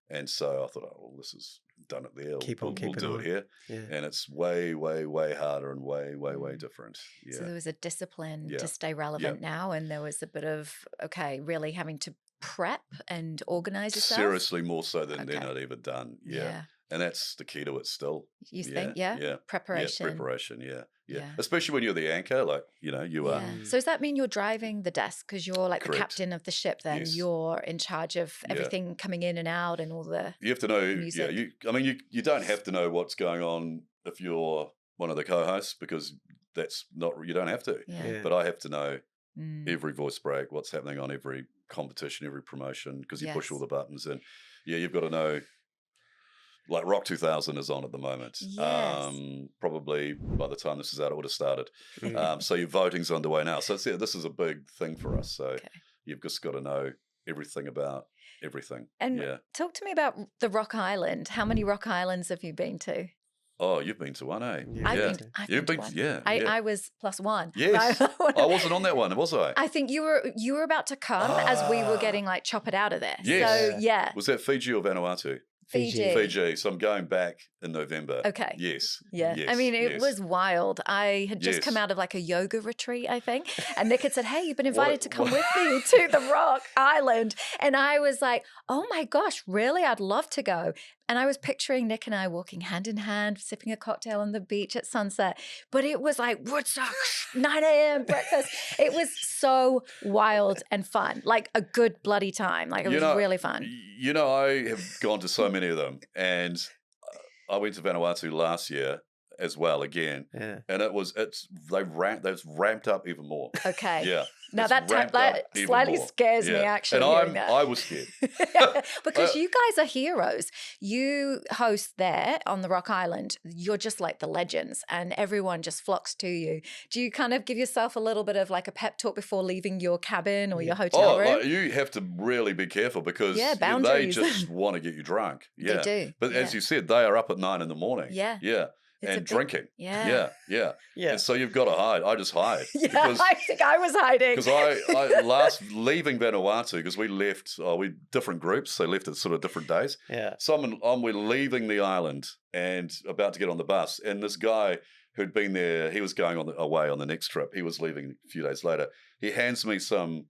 And so I thought, this is done it there. We'll do it here. Yeah. And it's way, way, way harder and way, way, way different. Yeah. So there was a discipline to stay relevant now, and there was a bit of, really having to prep and organize yourself? Seriously, more so than I'd ever done. Yeah. And that's the key to it still. You think? Yeah. Preparation. Yeah, preparation. Yeah. Especially when you're the anchor, like, you are. So does that mean you're driving the desk because you're like the captain of the ship then? Yes. You're in charge of everything coming in and out and all the You have to know, music. you don't have to know what's going on if you're one of the co-hosts, because that's not, you don't have to. Yeah. But I have to know every voice break, what's happening on every competition, every promotion, because you push all the buttons, and you've got to know. Like Rock 2000 is on at the moment. Yes. Probably by the time this is out, it would have started. So your voting's underway now. So this is a big thing for us. So you've just got to know everything about everything. And talk to me about the Rock Island. How many Rock Islands have you been to? Oh, you've been to one, eh? Yeah. I've You've been been, to one. yeah. I was +1. Yes. I wasn't on that one, was I? I think you were about to come as we were getting like choppered out of there. Yes. So yeah, Was that Fiji or Vanuatu? Fiji. Fiji. So I'm going back in November. Okay. Yes. Yeah. Yes. I mean, it yes. was wild. I had just Yes. come out of like a yoga retreat, I think. And Nick had said, hey, you've been invited to come with me to the Rock Island. And I was like, oh my gosh, really? I'd love to go. And I was picturing Nick and I walking hand in hand, sipping a cocktail on the beach at sunset. But it was like Woodstock, 9 a.m. breakfast. It was so wild and fun, like a good bloody time. Like it was really fun. You know, I have gone to so many of them, and I went to Vanuatu last year as well again, and it's ramped up even more. Okay. Yeah. Now that slightly scares me actually. And I was scared. Because you guys are heroes. You host there on the Rock Island. You're just like the legends and everyone just flocks to you. Do you kind of give yourself a little bit of like a pep talk before leaving your cabin or your hotel room? Like, you have to really be careful because they just want to get you drunk. Yeah. They do. But as you said, they are up at 9 in the morning. Yeah. Yeah. It's and drinking. Yeah. And so you've got to hide. I just hide. I think I was hiding. Because I last leaving Vanuatu, because we left, we different groups, so left at sort of different days. Yeah. So we're leaving the island and about to get on the bus, and this guy who'd been there, he was going away on the next trip. He was leaving a few days later. He hands me some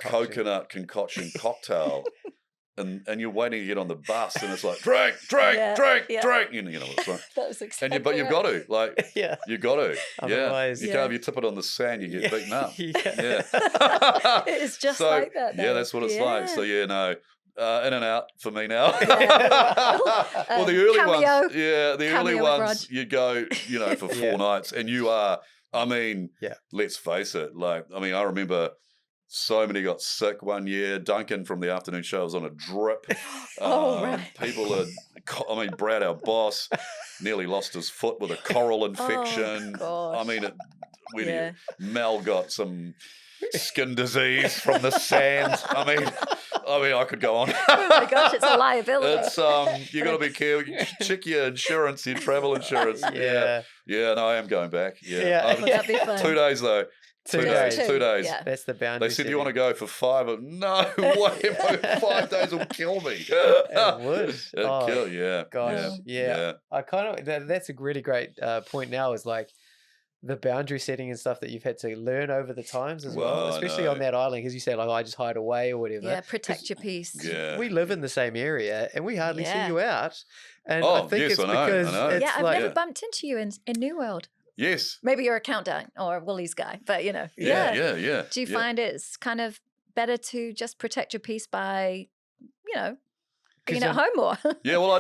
coconut concoction cocktail. And you're waiting to get on the bus, and it's like drink. You know what it's like. That was exactly but you've got to you got to. Otherwise, you can't. If you tip it on the sand, you get beaten up. It's just like that. Yeah, that's what it's like. So in and out for me now. Well, the early ones, you go, for 4 nights, and you are. I mean, let's face it. I remember. So many got sick one year. Duncan from the afternoon show was on a drip. Right. People Brad, our boss, nearly lost his foot with a coral infection. Oh, gosh. Mel got some skin disease from the sands. I mean, I could go on. Oh my gosh, it's a liability. It's you got to be careful. You check your insurance, your travel insurance. No, I am going back. Would that be fun? 2 days though. 2 days. 2 days. Yeah. That's the boundary. They said, do you want to go for 5? No way. 5 days will kill me. It would. It'd kill, yeah. Gosh, yeah. I kind of, that's a really great point now is like the boundary setting and stuff that you've had to learn over the times as well, especially on that island. Because you say, like, I just hide away or whatever. Yeah, protect your peace. Yeah. We live in the same area and we hardly see you out. And I think it's because it's I've never bumped into you in New World. Yes. Maybe you're a Countdown or a Woolies guy, but Yeah. Do you find it's kind of better to just protect your peace by, being at home more? Yeah, well, I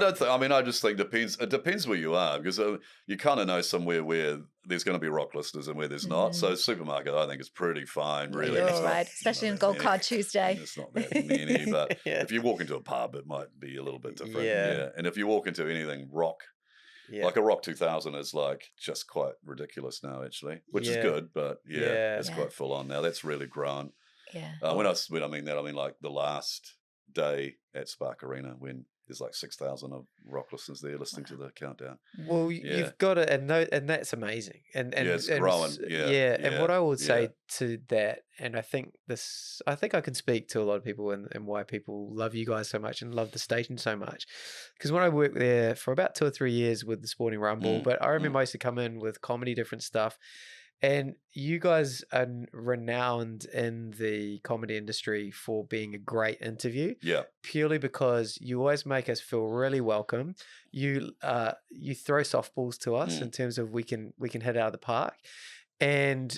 just think it depends where you are, because you kind of know somewhere where there's going to be rock listeners and where there's not. So supermarket, I think, is pretty fine, really. You're all right, especially on Gold Card Tuesday. It's not that many, but if you walk into a pub, it might be a little bit different. Yeah. And if you walk into anything rock, like a Rock 2000 is like just quite ridiculous now, actually, which is good, but it's quite full on now. That's really grown. Yeah. When I mean that, I mean like the last day at Spark Arena when there's like 6,000 of rock listeners there listening to the countdown. Well, you've got it, and that's amazing. And it's growing. And what I would say to that, and I think I can speak to a lot of people and why people love you guys so much and love the station so much. Because when I worked there for about 2 or 3 years with the Sporting Rumble, but I remember I used to come in with comedy, different stuff. And you guys are renowned in the comedy industry for being a great interview. Yeah. Purely because you always make us feel really welcome. You throw softballs to us in terms of we can hit out of the park. And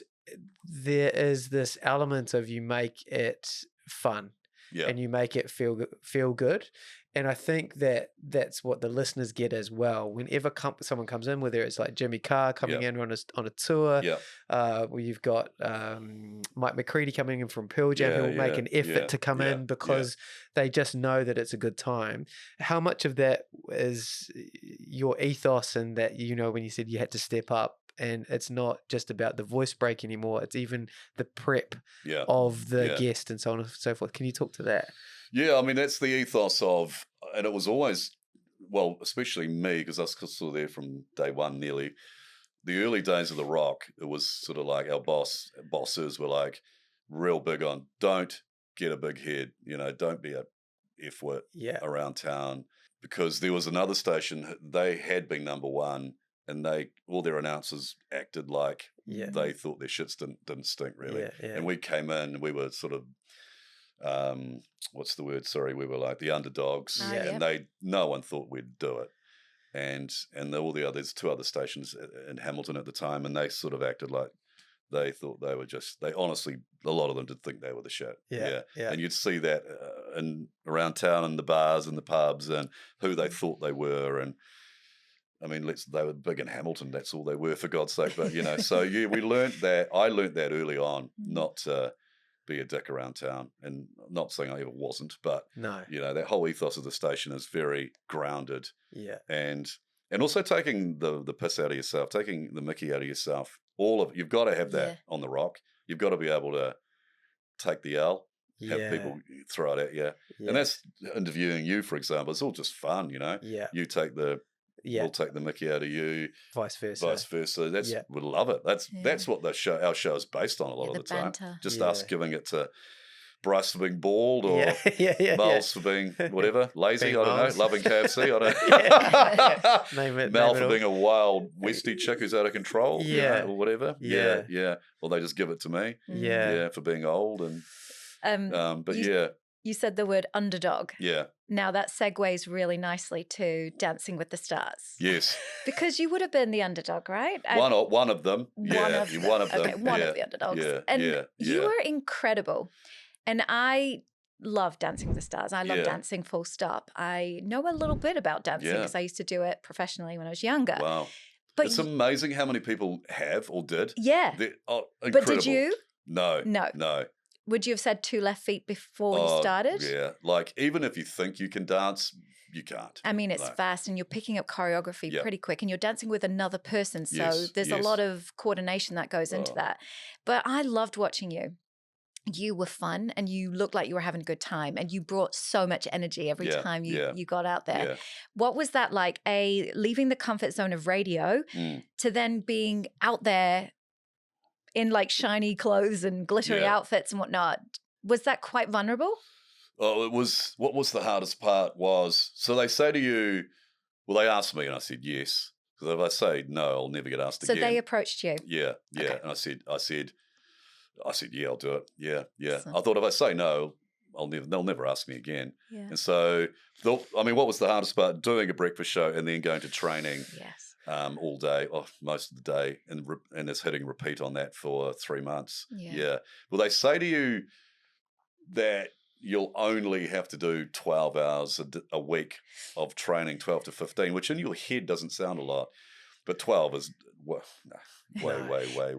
there is this element of you make it fun. Yeah. And you make it feel good. And I think that's what the listeners get as well. Whenever someone comes in, whether it's like Jimmy Carr coming in on a tour, where you've got Mike McCready coming in from Pearl Jam, who will make an effort to come in because they just know that it's a good time. How much of that is your ethos, and that, when you said you had to step up, and it's not just about the voice break anymore, it's even the prep of the guest and so on and so forth. Can you talk to that? Yeah, I mean, that's the ethos of, and it was always well, especially me, because I was still there from day one nearly. The early days of the Rock, it was sort of like our bosses were like real big on don't get a big head, don't be a F-wit around town, because there was another station, they had been number one, and all their announcers acted like they thought their shits didn't stink really. And we came in, we were sort of what's the word? Sorry, we were like the underdogs, and no one thought we'd do it. And there's two other stations in Hamilton at the time, and they sort of acted like they thought they were they honestly, a lot of them did think they were the shit. Yeah. And you'd see that around town in the bars and the pubs and who they thought they were. And I mean, they were big in Hamilton. That's all they were, for God's sake. But, so we learned that. I learned that early on, not to be a dick around town. And not saying I ever wasn't, but, that whole ethos of the station is very grounded. Yeah. And also taking the piss out of yourself, taking the mickey out of yourself. You've got to have that on the Rock. You've got to be able to take the L, have people throw it at you. And that's interviewing you, for example. It's all just fun, Yeah. You take we'll take the mickey out of you. Vice versa. We love it. That's what our show is based on a lot of the time. Banter. Just us giving it to Bryce for being bald, or Miles for being whatever, lazy, being I don't Miles. know, loving KFC, I don't know. Mel for being a wild Westie chick who's out of control, or whatever. Yeah. Well, they just give it to me. Yeah. For being old. And You said the word underdog. Yeah. Now that segues really nicely to Dancing with the Stars. Yes. Because you would have been the underdog, right? One of them. One of them. Okay, one of the underdogs. You were incredible. And I love Dancing with the Stars. I love dancing, full stop. I know a little bit about dancing because I used to do it professionally when I was younger. Wow. But it's amazing how many people have or did. Yeah. Incredible. But did you? No. Would you have said 2 left feet before you started? Yeah. Like, even if you think you can dance, you can't. I mean, it's fast, and you're picking up choreography pretty quick, and you're dancing with another person. So there's a lot of coordination that goes into that. But I loved watching you. You were fun, and you looked like you were having a good time, and you brought so much energy every time you got out there. Yeah. What was that like, leaving the comfort zone of radio to then being out there in like shiny clothes and glittery outfits and whatnot? Was that quite vulnerable? Oh, it was. What was the hardest part was, so they say to you, well, they asked me and I said yes. Because if I say no, I'll never get asked again. So they approached you? Yeah. Okay. And I said, yeah, I'll do it. Yeah. Awesome. I thought if I say no, they'll never ask me again. Yeah. And so, what was the hardest part? Doing a breakfast show and then going to training. Yes. All day, most of the day, and it's hitting repeat on that for 3 months. Yeah. Well, they say to you that you'll only have to do 12 hours a week of training, 12 to 15, which in your head doesn't sound a lot, but 12 is way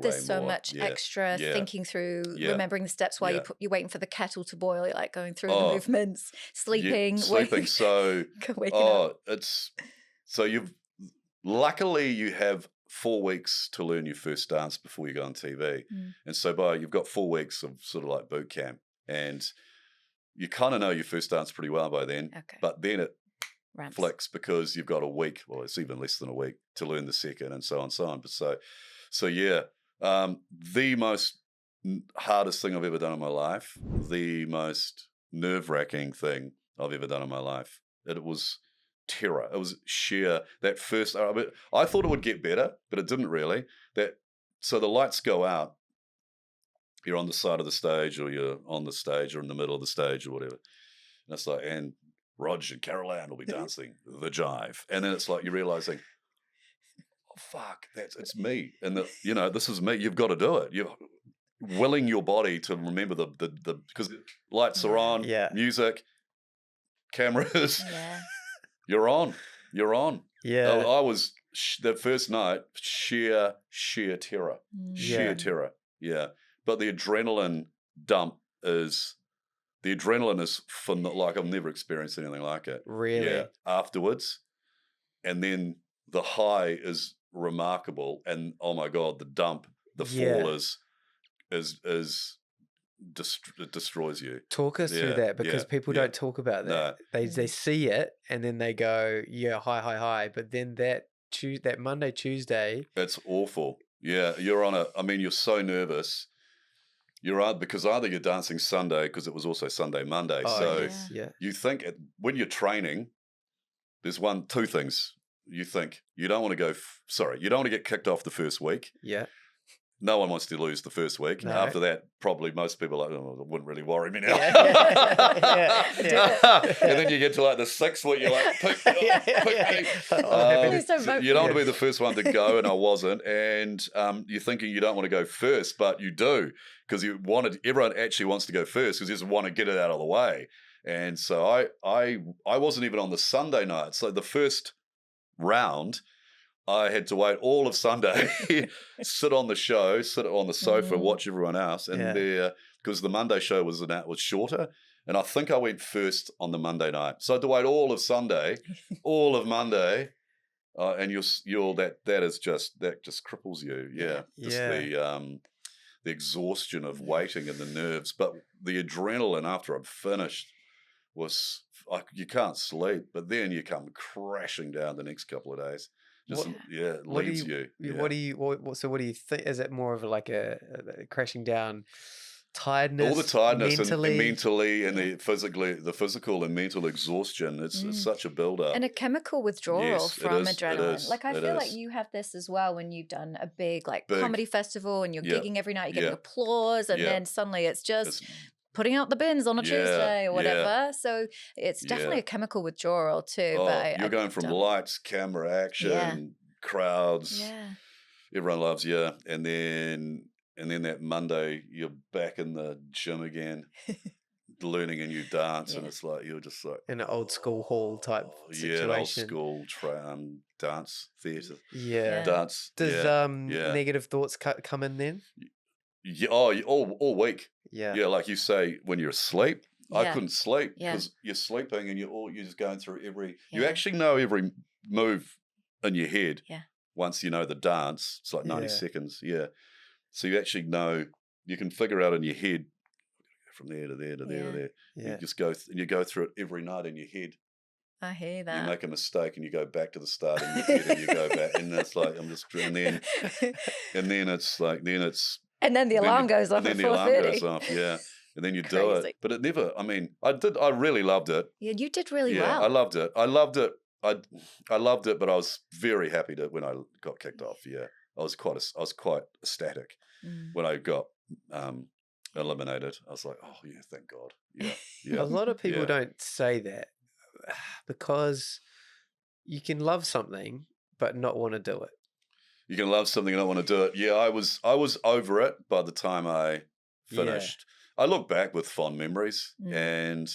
There's so more. much extra thinking through, remembering the steps while you're waiting for the kettle to boil. You're like going through the movements, sleeping. So waking up. Luckily, you have 4 weeks to learn your first dance before you go on TV. And so you've got 4 weeks of sort of like boot camp, and you kind of know your first dance pretty well by then. Okay. But then it Ramps. flicks because you've got a week, well, it's even less than a week to learn the second, and so on and so on. But the most hardest thing I've ever done in my life, the most nerve-wracking thing I've ever done in my life, it was terror. It was sheer, that first, I thought it would get better, but it didn't really. So the lights go out, you're on the side of the stage, or you're on the stage, or in the middle of the stage, or whatever. And it's like, and Rog and Carol Ann will be dancing the jive. And then it's like, you're realizing, oh, fuck, it's me. And this is me. You've got to do it. You're willing your body to remember the because lights are on, music, cameras. Yeah. You're on. Yeah. I was the first night sheer terror, sheer terror. Yeah, but the adrenaline is like I've never experienced anything like it. Really? Yeah. Afterwards, and then the high is remarkable, and oh my god, the dump, the fall is it destroys you. Talk us through that, because people don't talk about that. No. They see it and then they go, high. But then that Monday, Tuesday. It's awful. Yeah, you're so nervous. Because either you're dancing Sunday, because it was also Sunday, Monday. You think when you're training, there's two things. You think you don't want to you don't want to get kicked off the first week. Yeah. No one wants to lose the first week. No. After that, probably most people are like, oh, it wouldn't really worry me now. And then you get to like the sixth week, you're like, pick me. You don't want to be the first one to go, and I wasn't. And you're thinking you don't want to go first, but you do, because everyone actually wants to go first because you just want to get it out of the way. And so I wasn't even on the Sunday night. So the first round, I had to wait all of Sunday, sit on the sofa, watch everyone else, and because the Monday show was shorter, and I think I went first on the Monday night, so I had to wait all of Sunday, all of Monday, and that just cripples you, the exhaustion of waiting and the nerves, but the adrenaline after I'm finished was you can't sleep, but then you come crashing down the next couple of days. It leaves you. What do you think? Is it more of like a crashing down, tiredness? All the tiredness mentally and the physical and mental exhaustion. It's such a build-up. And a chemical withdrawal from adrenaline. I feel like you have this as well when you've done a big comedy festival and you're gigging every night, you're getting applause, and then suddenly it's just putting out the bins on a Tuesday or whatever. So it's definitely a chemical withdrawal too. But you're going from lights, camera, action, crowds. Yeah. Everyone loves you. And then that Monday you're back in the gym again, learning a new dance, and it's like you're just like in an old school hall type situation. Yeah, old school dance theatre. Dance. Does negative thoughts come in then? Yeah, all week. Yeah, like you say, when you're asleep, I couldn't sleep because you're sleeping and you're just going through you actually know every move in your head. Yeah. Once you know the dance, it's like 90 seconds. Yeah. So you actually know, you can figure out in your head from there to there to there to there. Yeah. You just go through it every night in your head. I hear that. You make a mistake and you go back to the start in your head and you go back, and it's like and then the alarm goes off at 4:30. And then the alarm goes off, and then you do it. But it never, I really loved it. Yeah, you did really well. I loved it. I loved it, but I was very happy when I got kicked off. Yeah. I was quite ecstatic when I got eliminated. I was like, oh yeah, thank God. Yeah. A lot of people don't say that because you can love something but not want to do it. You can love something and not want to do it. Yeah, I was over it by the time I finished. I look back with fond memories, and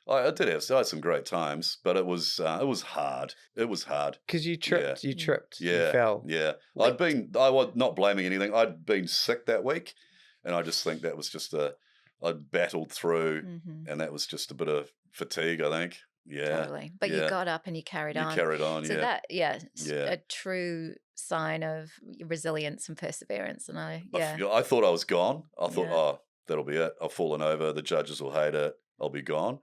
I had some great times, but it was hard. It was hard because you tripped. You fell. Yeah, I was not blaming anything. I'd been sick that week, and I just think that was just I'd battled through, and that was just a bit of fatigue, I think. Yeah, totally. But you got up and you carried on. So a true sign of resilience and perseverance. And I thought I was gone. I thought, oh, that'll be it. I've fallen over. The judges will hate it. I'll be gone.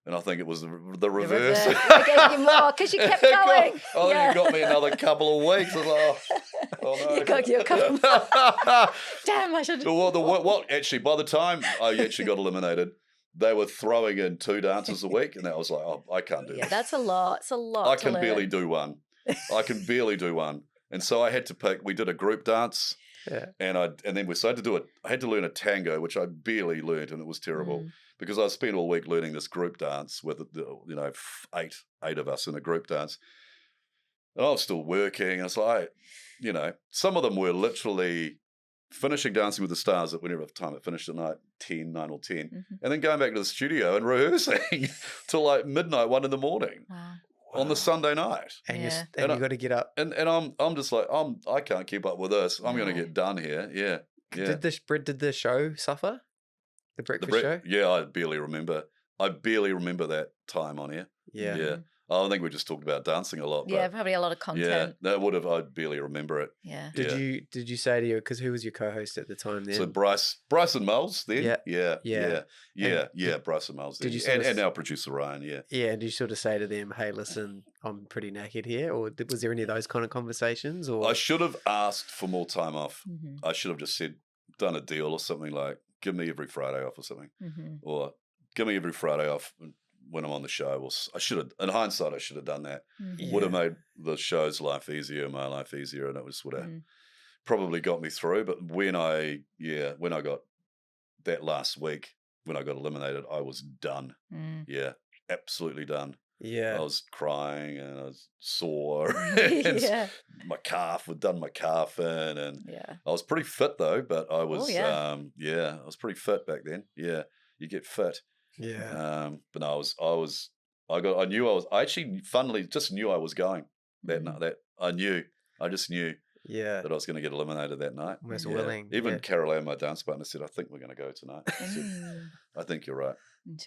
And I think it was the reverse. They gave you more because you kept going. You got me another couple of weeks. I was like, oh no. You got your couple more. Damn, I should. Actually, by the time I actually got eliminated, they were throwing in 2 dances a week, and that was like, oh, I can't do this. That's a lot. It's a lot. I can barely do one. And so I had to pick. We did a group dance, and then I had to learn a tango, which I barely learned, and it was terrible because I spent all week learning this group dance with 8 of us in a group dance, and I was still working. And it's like, some of them were literally finishing Dancing with the Stars at whenever time it finished at night, 9 or 10, and then going back to the studio and rehearsing till like midnight, 1 in the morning. Wow. On the Sunday night, and you got to get up, and I'm just like I can't keep up with this. I'm going to get done here. Yeah. Did the show suffer? The breakfast show? Yeah, I barely remember that time on here. Yeah. Oh, I think we just talked about dancing a lot. Yeah, but probably a lot of yeah, content. that would have. I barely remember it. Yeah. Did you say to you, because who was your co-host at the time then? So Bryson Moles then. Yeah. Yeah. Bryson Moles then. Did you sort of and our producer Ryan. Yeah. Yeah, and did you sort of say to them, "Hey, listen, I'm pretty knackered here," or was there any of those kind of conversations? Or I should have asked for more time off. Mm-hmm. I should have just said, done a deal or something like, give me every Friday off or something, Mm-hmm. or give me every Friday off when I'm on the show. Or I should have, in hindsight, I should have done that. Mm-hmm. Would have made the show's life easier, my life easier, and it was would have probably got me through. But when I got that last week, when I got eliminated, I was done. Mm. Yeah, absolutely done. yeah, I was crying and I was sore. And Yeah. my calf, I'd done my calf in, and Yeah. I was pretty fit though. But I was, yeah. I was pretty fit back then. Yeah, you get fit. yeah, But no, I actually, funnily, just knew I was going that night. I just knew yeah. that I was going to get eliminated that night. Almost Yeah. willing. Even yeah. Carol Ann, my dance partner, said, "I think we're going to go tonight." I said, Mm. "I think you're right,"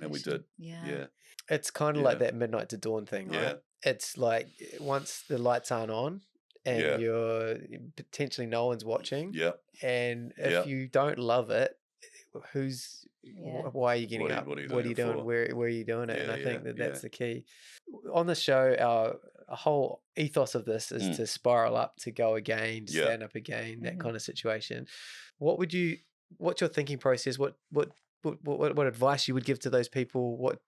and we did. Yeah. Yeah, It's kind of Yeah. like that midnight to dawn thing, right? Yeah. It's like once the lights aren't on and Yeah. you're potentially no one's watching, yeah. and if Yeah. you don't love it, Yeah. why are you getting What are you- up? what are you What are doing you it doing? for? Where are you doing it? And Yeah, I think yeah, that's the key. On the show, our whole ethos of this is to spiral up, to go again, to Yeah. stand up again, that Mhm. kind of situation. What's your thinking process? What advice you would give to those people? What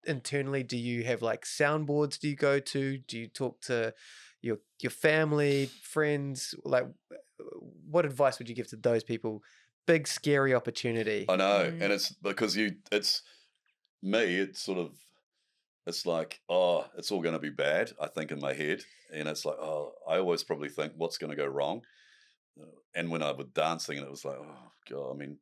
internally do you have, like soundboards do you go to? Do you talk to your family, friends? Like what advice would you give to those people? Big scary opportunity. I know, Mm. and it's because it's me. It's like, oh, it's all going to be bad. I think in my head, and it's like, oh, I always probably think what's going to go wrong. And when I was dancing, and it was like, oh god. I mean,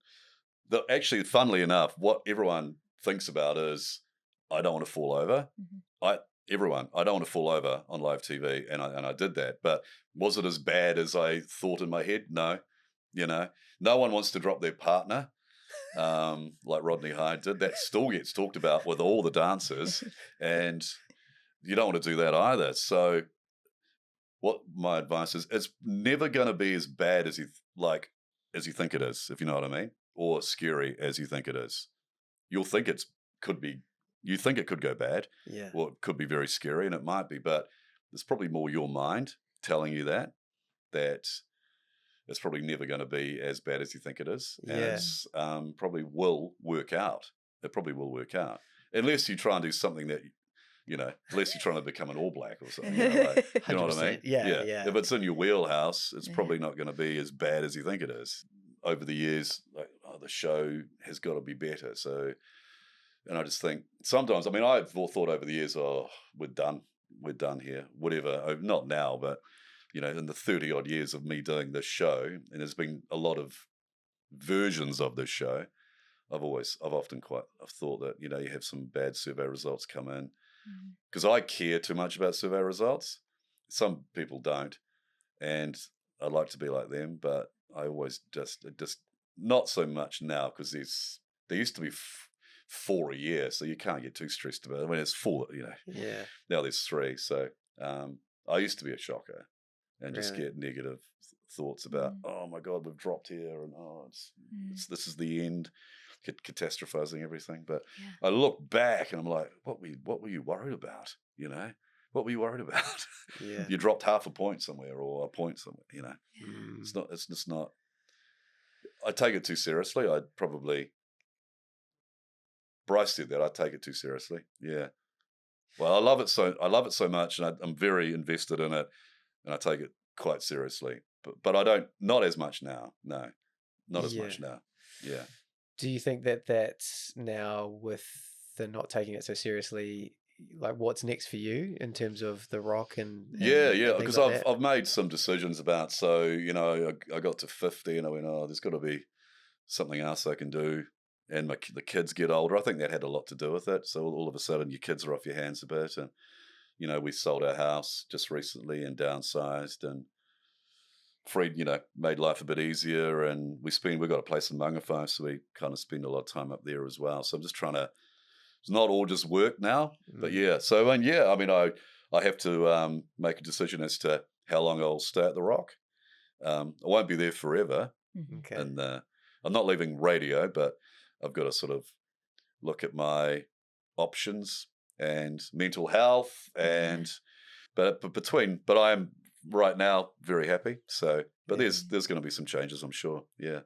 actually, funnily enough, what everyone thinks about is I don't want to fall over. Mhm. I don't want to fall over on live TV, and I did that. But was it as bad as I thought in my head? No. No one wants to drop their partner, like Rodney Hyde did. That still gets talked about with all the dancers, and you don't want to do that either. So, what my advice is, it's never going to be as bad as you think it is, if you know what I mean, or scary as you think it is. You'll think you think it could go bad, Yeah. or it could be very scary, and it might be, but it's probably more your mind telling you that it's probably never going to be as bad as you think it is. And Yeah. it's probably will work out. It probably will work out. Unless you try and do something that, unless you're trying to become an All Black or something. You know what I mean? 100%. Yeah. If it's in your wheelhouse, it's Yeah. probably not going to be as bad as you think it is. Over the years, the show has got to be better. So, and I just think sometimes, I've thought over the years, oh, we're done here, whatever. Not now, but in the 30 odd years of me doing this show, and there's been a lot of versions of this show, I've often thought that, you have some bad survey results come in because I care too much about survey results. Some people don't, and I'd like to be like them, but I always just not so much now, because there used to be 4 a year, so you can't get too stressed about it. It's 4, Yeah. now there's 3. So I used to be a shocker and just Really? get negative thoughts about, oh my God, we've dropped here, and this is the end, catastrophizing everything. But Yeah. I look back and I'm like, what were you worried about? What were you worried about? Yeah. You dropped half a point somewhere or a point somewhere. Mm. It's just not. I take it too seriously. Bryce did that. I take it too seriously. Yeah. Well, I love it so much, and I'm very invested in it, and I take it quite seriously. But I don't, not as much now. No, not as much now. Yeah. Do you think that that's now, with the not taking it so seriously, like what's next for you in terms of The Rock and Yeah, things because like that? I've made some decisions about, so, I got to 50 and I went, oh, there's got to be something else I can do. And the kids get older. I think that had a lot to do with it. So all of a sudden your kids are off your hands a bit. And, we sold our house just recently and downsized and made life a bit easier. And we've got a place in Mangawhai, so we kind of spend a lot of time up there as well. So I'm just trying to it's not all just work now. But yeah, so I mean, I have to make a decision as to how long I'll stay at the Rock. I won't be there forever, Okay. and I'm not leaving radio, but I've got to sort of look at my options and mental health but I am right now very happy. So, but there's going to be some changes, I'm sure. Yeah.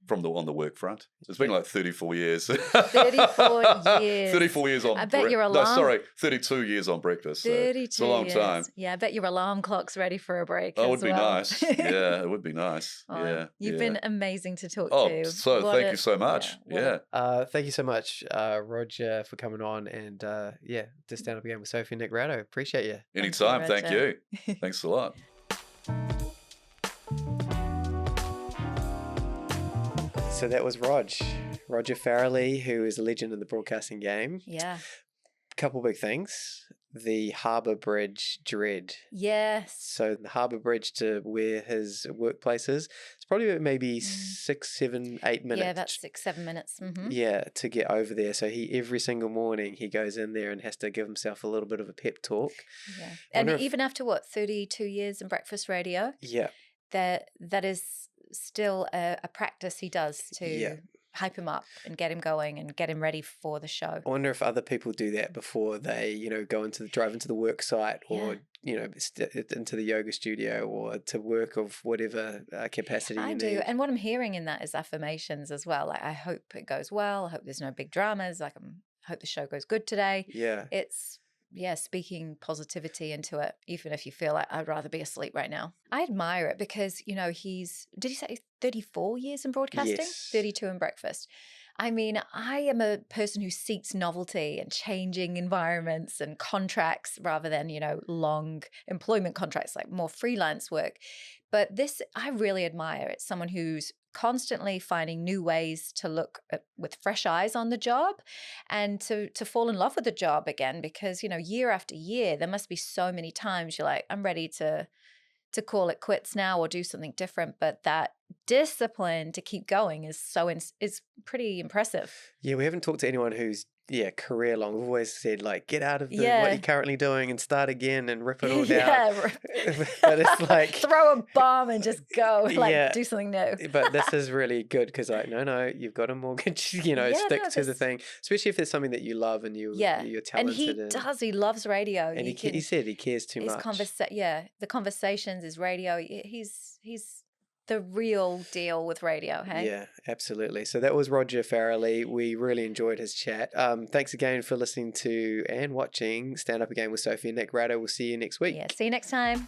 On the work front. It's been like 34 years. 34 years. 34 years on. I bet your alarm. No, sorry, 32 years on breakfast. So 32 it's a long time. Yeah, I bet your alarm clock's ready for a break. That would be well. nice. Yeah, it would be nice. Oh, you've been amazing to talk to. to. So thank you so much. Thank you so much, Roger, for coming on, and to stand up again with Sophie and Nick Rado. Appreciate you. Anytime. Thank you. Thanks a lot. So that was Roger Farrelly, who is a legend in the broadcasting game. Yeah. Couple big things. The Harbour Bridge dread. Yes. So the Harbour Bridge to where his workplace is, it's probably maybe 6, 7, 8 minutes. Yeah, about 6, 7 minutes. Mm-hmm. Yeah, to get over there. So every single morning he goes in there and has to give himself a little bit of a pep talk. Yeah. And even after 32 years in breakfast radio? Yeah. That is still a practice he does to hype him up and get him going and get him ready for the show. I wonder if other people do that before they, drive into the work site or, into the yoga studio or to work of whatever capacity you need. I do. And what I'm hearing in that is affirmations as well. Like, I hope it goes well. I hope there's no big dramas. Like, I hope the show goes good today. Yeah. It's speaking positivity into it, even if you feel like I'd rather be asleep right now. I admire it because, did he say 34 years in broadcasting? Yes. 32 in breakfast. I mean, I am a person who seeks novelty and changing environments and contracts rather than, long employment contracts, like more freelance work. But this, I really admire. It's someone who's constantly finding new ways to look with fresh eyes on the job and to fall in love with the job again, because, year after year, there must be so many times you're like, I'm ready to call it quits now or do something different. But that discipline to keep going is pretty impressive. Yeah, we haven't talked to anyone who's career long. We've always said, like, get out of what you're currently doing and start again and rip it all down. But it's like throw a bomb and just go, do something new. But this is really good because, like, no, you've got a mortgage. Stick to the thing, especially if there's something that you love and you're talented. And he loves radio. And he said he cares too much. The conversations, his radio. He's the real deal with radio, hey? Yeah, absolutely. So that was Roger Farrelly. We really enjoyed his chat. Thanks again for listening to and watching Stand Up Again with Sophie and Nick Rado. We'll see you next week. Yeah, see you next time.